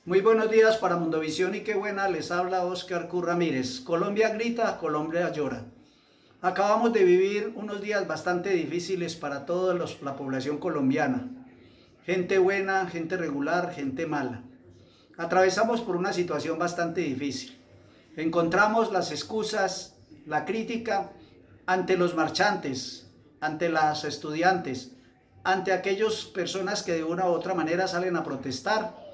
Muy buenos días para Mundovisión y qué buena, les habla Oscar Q. Ramírez. Colombia grita, Colombia llora. Acabamos de vivir unos días bastante difíciles para toda la población colombiana. Gente buena, gente regular, gente mala. Atravesamos por una situación bastante difícil. Encontramos las excusas, la crítica ante los marchantes, ante los estudiantes, ante aquellas personas que de una u otra manera salen a protestar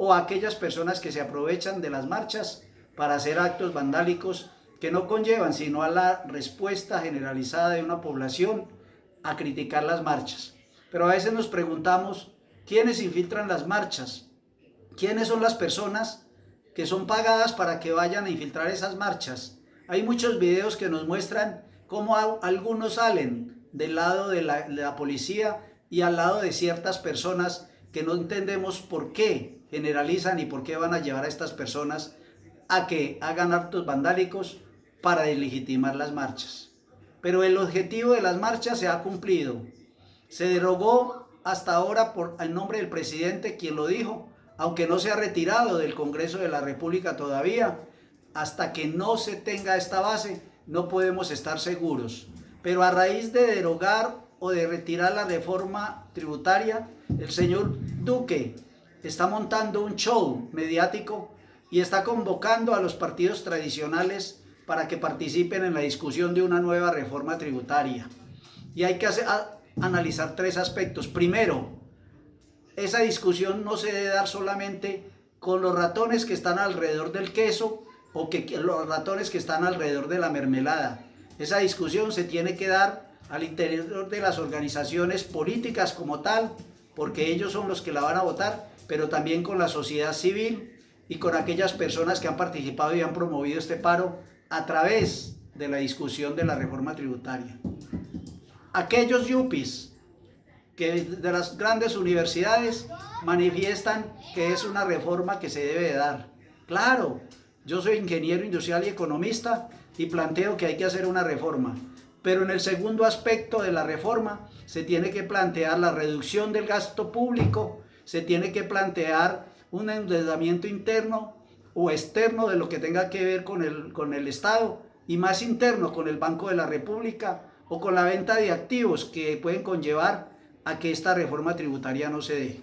o aquellas personas que se aprovechan de las marchas para hacer actos vandálicos que no conllevan sino a la respuesta generalizada de una población a criticar las marchas. Pero a veces nos preguntamos, ¿quiénes infiltran las marchas? ¿Quiénes son las personas que son pagadas para que vayan a infiltrar esas marchas? Hay muchos videos que nos muestran cómo algunos salen del lado de la policía y al lado de ciertas personas que no entendemos por qué generalizan y por qué van a llevar a estas personas a que hagan actos vandálicos para deslegitimar las marchas. Pero el objetivo de las marchas se ha cumplido. Se derogó hasta ahora por el nombre del presidente, quien lo dijo, aunque no se ha retirado del Congreso de la República todavía. Hasta que no se tenga esta base, no podemos estar seguros. Pero a raíz de derogar o de retirar la reforma tributaria, el señor Duque está montando un show mediático y está convocando a los partidos tradicionales para que participen en la discusión de una nueva reforma tributaria. Y hay que analizar tres aspectos. Primero, esa discusión no se debe dar solamente con los ratones que están alrededor del queso o los ratones que están alrededor de la mermelada. Esa discusión se tiene que dar al interior de las organizaciones políticas como tal, porque ellos son los que la van a votar, pero también con la sociedad civil y con aquellas personas que han participado y han promovido este paro a través de la discusión de la reforma tributaria. Aquellos yuppies que de las grandes universidades manifiestan que es una reforma que se debe dar. Claro, yo soy ingeniero industrial y economista y planteo que hay que hacer una reforma. Pero en el segundo aspecto de la reforma se tiene que plantear la reducción del gasto público, se tiene que plantear un endeudamiento interno o externo de lo que tenga que ver con el Estado y más interno con el Banco de la República o con la venta de activos que pueden conllevar a que esta reforma tributaria no se dé.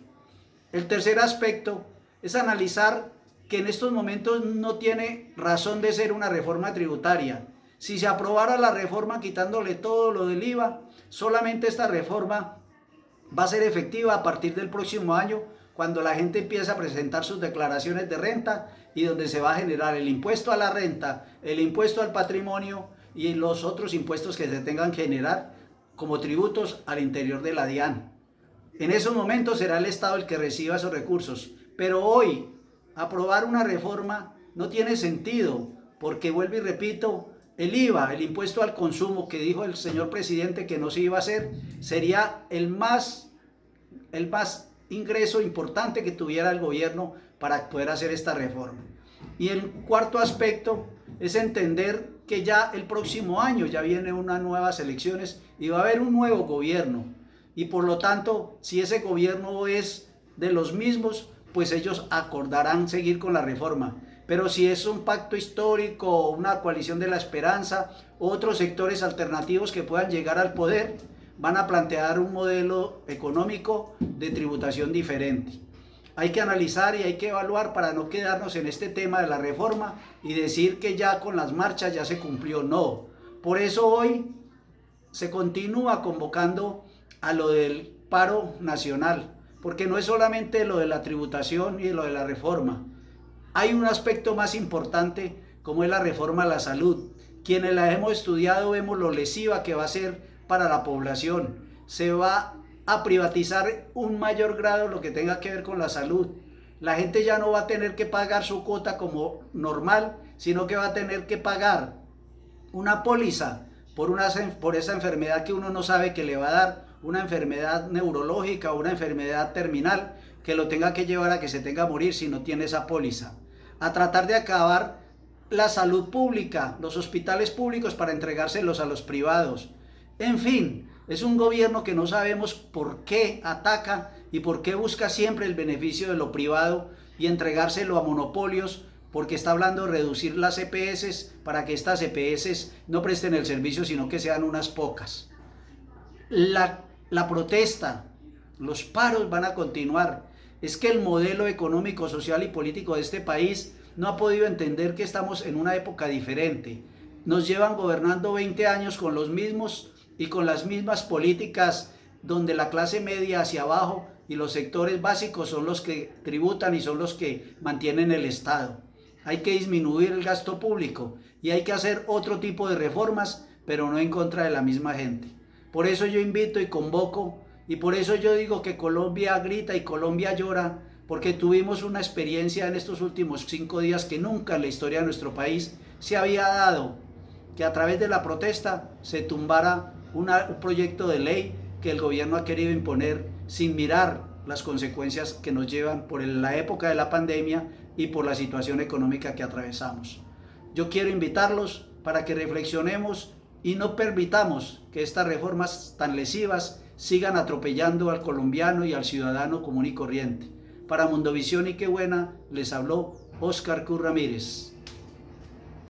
El tercer aspecto es analizar que en estos momentos no tiene razón de ser una reforma tributaria. Si se aprobara la reforma quitándole todo lo del IVA, solamente esta reforma va a ser efectiva a partir del próximo año, cuando la gente empiece a presentar sus declaraciones de renta y donde se va a generar el impuesto a la renta, el impuesto al patrimonio y los otros impuestos que se tengan que generar como tributos al interior de la DIAN. En esos momentos será el Estado el que reciba esos recursos, pero hoy aprobar una reforma no tiene sentido, porque vuelvo y repito, el IVA, el impuesto al consumo que dijo el señor presidente que no se iba a hacer, sería el más ingreso importante que tuviera el gobierno para poder hacer esta reforma. Y el cuarto aspecto es entender que ya el próximo año ya vienen unas nuevas elecciones y va a haber un nuevo gobierno. Y por lo tanto, si ese gobierno es de los mismos, pues ellos acordarán seguir con la reforma. Pero si es un pacto histórico, una coalición de la esperanza, otros sectores alternativos que puedan llegar al poder, van a plantear un modelo económico de tributación diferente. Hay que analizar y hay que evaluar para no quedarnos en este tema de la reforma y decir que ya con las marchas ya se cumplió. No. Por eso hoy se continúa convocando a lo del paro nacional, porque no es solamente lo de la tributación y lo de la reforma. Hay un aspecto más importante como es la reforma a la salud. Quienes la hemos estudiado vemos lo lesiva que va a ser para la población. Se va a privatizar un mayor grado lo que tenga que ver con la salud. La gente ya no va a tener que pagar su cuota como normal, sino que va a tener que pagar una póliza por esa enfermedad que uno no sabe que le va a dar, una enfermedad neurológica o una enfermedad terminal que lo tenga que llevar a que se tenga que morir si no tiene esa póliza. A tratar de acabar la salud pública, los hospitales públicos para entregárselos a los privados. En fin, es un gobierno que no sabemos por qué ataca y por qué busca siempre el beneficio de lo privado y entregárselo a monopolios, porque está hablando de reducir las EPS para que estas EPS no presten el servicio, sino que sean unas pocas. La protesta, los paros van a continuar. Es que el modelo económico, social y político de este país no ha podido entender que estamos en una época diferente. Nos llevan gobernando 20 años con los mismos y con las mismas políticas, donde la clase media hacia abajo y los sectores básicos son los que tributan y son los que mantienen el Estado. Hay que disminuir el gasto público y hay que hacer otro tipo de reformas, pero no en contra de la misma gente. Por eso yo invito y convoco, y por eso yo digo que Colombia grita y Colombia llora, porque tuvimos una experiencia en estos últimos 5 días que nunca en la historia de nuestro país se había dado, que a través de la protesta se tumbara un proyecto de ley que el gobierno ha querido imponer sin mirar las consecuencias que nos llevan por la época de la pandemia y por la situación económica que atravesamos. Yo quiero invitarlos para que reflexionemos y no permitamos que estas reformas tan lesivas sigan atropellando al colombiano y al ciudadano común y corriente. Para Mundovisión y Qué Buena les habló Oscar Q. Ramírez.